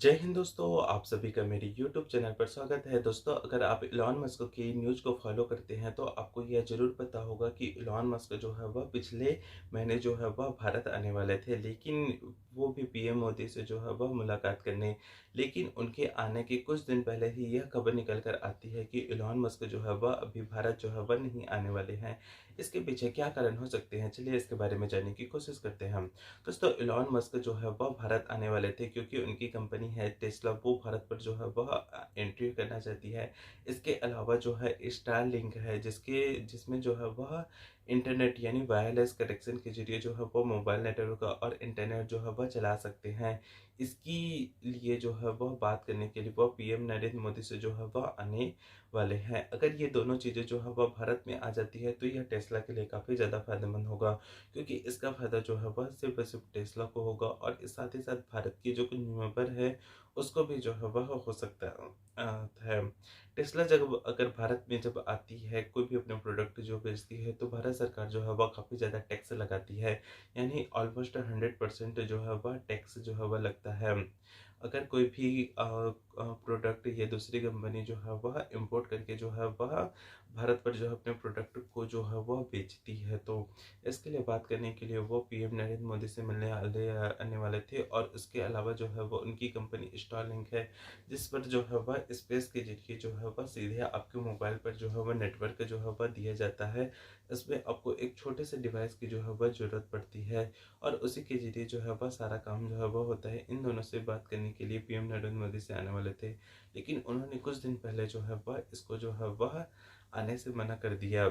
जय हिंद दोस्तों, आप सभी का मेरे YouTube चैनल पर स्वागत है। दोस्तों, अगर आप इलॉन मस्क की न्यूज़ को फॉलो करते हैं तो आपको यह ज़रूर पता होगा कि इलॉन मस्क जो है वह पिछले महीने जो है वह भारत आने वाले थे, लेकिन वो भी पीएम मोदी से जो है वह मुलाकात करने। लेकिन उनके आने के कुछ दिन पहले ही यह खबर निकल कर आती है कि इलॉन मस्क जो है वह अभी भारत जो है वह नहीं आने वाले हैं। इसके पीछे क्या कारण हो सकते हैं, चलिए इसके बारे में जानने की कोशिश करते हैं हम। दोस्तों, इलॉन मस्क जो है वह भारत आने वाले थे क्योंकि उनकी कंपनी है टेस्ला, वो भारत पर जो है वह एंट्री करना चाहती है। इसके अलावा जो है स्टारलिंक है, जिसमें जो है वह इंटरनेट यानी वायरलेस कनेक्शन के जरिए जो है वह मोबाइल नेटवर्क और इंटरनेट जो है वह चला सकते हैं। इसकी लिए जो है वह बात करने के लिए वह पीएम नरेंद्र मोदी से जो है वह आने वाले हैं। अगर ये दोनों चीज़ें जो है वह भारत में आ जाती है तो यह टेस्ला के लिए काफ़ी ज़्यादा फायदेमंद होगा, क्योंकि इसका फ़ायदा जो है वह सिर्फ़ और सिर्फ़ टेस्ला को होगा और इस साथ ही साथ भारत की जो कंज्यूमर है, उसको भी जो है वह हो सकता है। टेस्ला जब अगर भारत में जब आती है, कोई भी अपने प्रोडक्ट जो बेचती है, तो भारत सरकार जो है वह काफ़ी ज़्यादा टैक्स लगाती है। यानी ऑलमोस्ट 100% जो है वह टैक्स जो है वह लगता है। अगर कोई भी प्रोडक्ट या दूसरी कंपनी जो है वह इम्पोर्ट करके जो है वह भारत पर जो है अपने प्रोडक्ट को जो है वह बेचती है, तो इसके लिए बात करने के लिए वो पीएम नरेंद्र मोदी से मिलने आने वाले थे। और उसके अलावा जो है वो उनकी कंपनी स्टारलिंक है, जिस पर जो है वह स्पेस के जरिए जो है वह सीधे आपके मोबाइल पर जो है वह नेटवर्क जो है वह दिया जाता है। इसमें आपको एक छोटे से डिवाइस की जो है वह ज़रूरत पड़ती है और उसी के जरिए जो है वह सारा काम जो है वह होता है। इन दोनों से बात करने के लिए पीएम नरेंद्र मोदी से आने वाले थे, लेकिन उन्होंने कुछ दिन पहले जो है वह इसको जो है वह आने से मना कर दिया।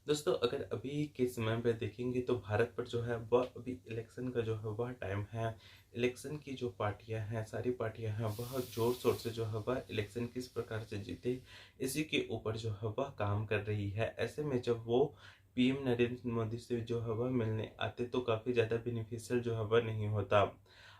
दोस्तों, अगर अभी के समय पे देखेंगे तो भारत पर जो है वह अभी इलेक्शन का जो है वह टाइम है। इलेक्शन की जो पार्टियां हैं, सारी पार्टियां हैं, वह जोर शोर से जो है वह इलेक्शन किस प्रकार से जीते, इसी के ऊपर जो है वह काम कर रही है। ऐसे में जब वो पीएम नरेंद्र मोदी से जो है वह मिलने आते तो काफ़ी ज़्यादा बेनिफिशियल जो है वह नहीं होता।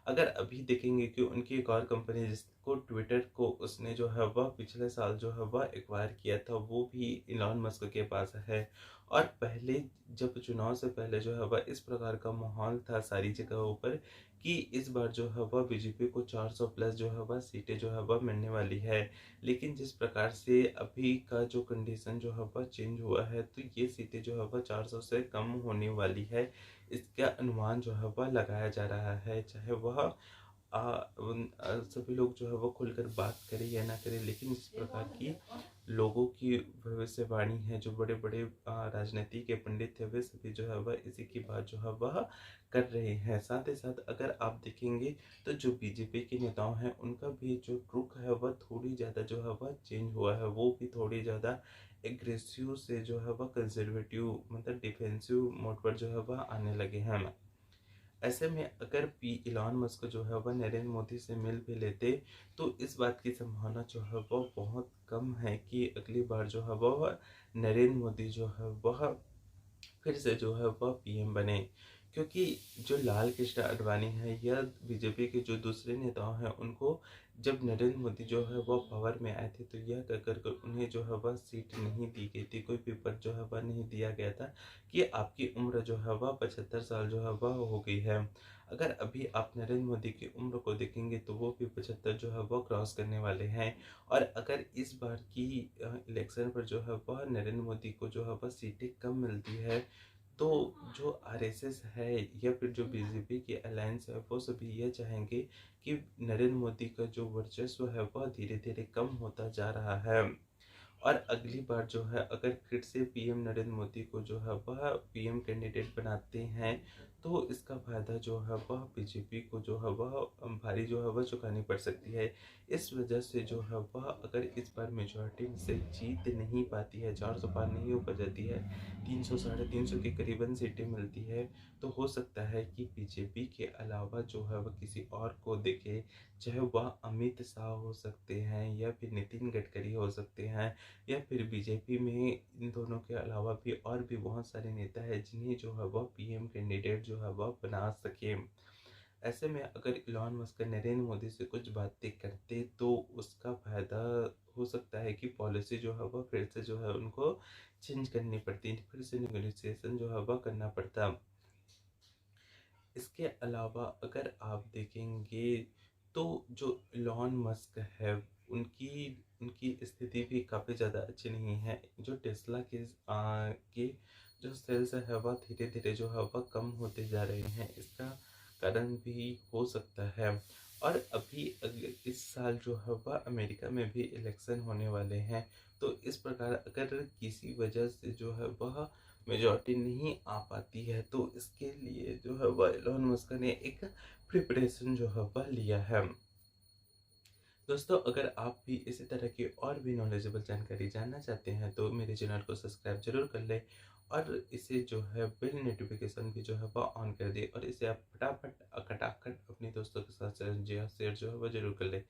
अगर अभी देखेंगे कि उनकी एक और कंपनी जिसको ट्विटर को उसने जो है वह पिछले साल जो है वह एक्वायर किया था, वो भी इलॉन मस्क के पास है। और पहले जब चुनाव से पहले जो है वह इस प्रकार का माहौल था सारी जगहों पर कि इस बार जो है वह बीजेपी को 400 प्लस जो है वह सीटें जो है वह मिलने वाली है। लेकिन जिस प्रकार से अभी का जो कंडीशन जो है वह चेंज हुआ है, तो ये सीटें जो है वह 400 से कम होने वाली है। इसका अनुमान जो है वह लगाया जा रहा है, चाहे वह सभी लोग जो है वो खुलकर बात करें या ना करें, लेकिन इस प्रकार की लोगों की भविष्यवाणी है, जो बड़े बड़े राजनीति के पंडित थे, वे सभी जो है वह इसी की बात जो है वह कर रहे हैं। साथ ही साथ अगर आप देखेंगे तो जो बीजेपी के नेताओं हैं, उनका भी जो रुख है वह थोड़ी ज़्यादा जो है वह चेंज हुआ है। वो भी थोड़ी ज़्यादा एग्रेसिव से जो है वह कंजर्वेटिव मतलब डिफेंसिव मोड पर जो है वह आने लगे हैं। ऐसे में अगर पी इलॉन मस्क जो है वह नरेंद्र मोदी से मिल भी लेते, तो इस बात की संभावना जो है वह बहुत कम है कि अगली बार जो है वह नरेंद्र मोदी जो है वह फिर से जो है वह पीएम बने। क्योंकि जो लाल कृष्ण आडवाणी है या बीजेपी के जो दूसरे नेताओं हैं, उनको जब नरेंद्र मोदी जो है वह पावर में आए थे तो यह कह कर उन्हें जो है वह सीट नहीं दी गई थी, कोई पेपर जो है वह नहीं दिया गया था कि आपकी उम्र जो है वह 75 साल जो है वह हो गई है। अगर अभी आप नरेंद्र मोदी की उम्र को देखेंगे तो वो भी 75 जो है वह क्रॉस करने वाले हैं। और अगर इस बार की इलेक्शन पर जो है वह नरेंद्र मोदी को जो है वह सीटें कम मिलती है, तो जो आरएसएस है या फिर जो बीजेपी की अलायंस है, वो सभी ये चाहेंगे कि नरेंद्र मोदी का जो वर्चस्व है वह धीरे धीरे कम होता जा रहा है। और अगली बार जो है अगर फिर से पीएम नरेंद्र मोदी को जो है वह पीएम कैंडिडेट बनाते हैं, तो इसका फायदा जो है वह बीजेपी को जो है वह भारी जो है वह चुकानी पड़ सकती है। इस वजह से जो है वह अगर इस बार मेजॉरिटी से जीत नहीं पाती है, 400 पार नहीं हो पा जाती है, 300 साढ़े 300 के करीबन सीटें मिलती है, तो हो सकता है कि बीजेपी के अलावा जो है वह किसी और को देखे। चाहे वह अमित शाह हो सकते हैं या फिर नितिन गडकरी हो सकते हैं, या फिर बीजेपी में इन दोनों के अलावा भी और भी बहुत सारे नेता हैं जिन्हें जो है वह पीएम कैंडिडेट जो है वह बना सके। ऐसे में अगर इलॉन मस्क नरेंद्र मोदी से कुछ बातें करते तो उसका फायदा हो सकता है कि पॉलिसी जो है वह फिर से जो है उनको चेंज करनी पड़ती, फिर से निगोशिएशन जो है वह करना पड़ता। इसके अलावा अगर आप देखेंगे तो जो इलॉन मस्क है, उनकी उनकी स्थिति भी काफ़ी ज़्यादा अच्छी नहीं है। जो टेस्ला के जो सेल्स है वह धीरे-धीरे जो है वह कम होते जा रहे हैं। इसका कारण भी हो सकता है। और अभी इस साल जो है वह अमेरिका में भी इलेक्शन होने वाले हैं। तो इस प्रकार अगर किसी वजह से जो है वह मेजॉरिटी नहीं आ पाती है, तो इसके लिए जो है वह एलोन मस्क ने एक प्रिपरेशन जो है वह लिया है। दोस्तों, अगर आप भी इसी तरह की और भी नॉलेजेबल जानकारी जानना चाहते हैं तो मेरे चैनल को सब्सक्राइब जरूर कर लें, और इसे जो है बिल नोटिफिकेशन भी जो है वह ऑन कर दें, और इसे आप फटाफट खटाखट अपने दोस्तों के साथ शेयर जो है वह जरूर कर लें,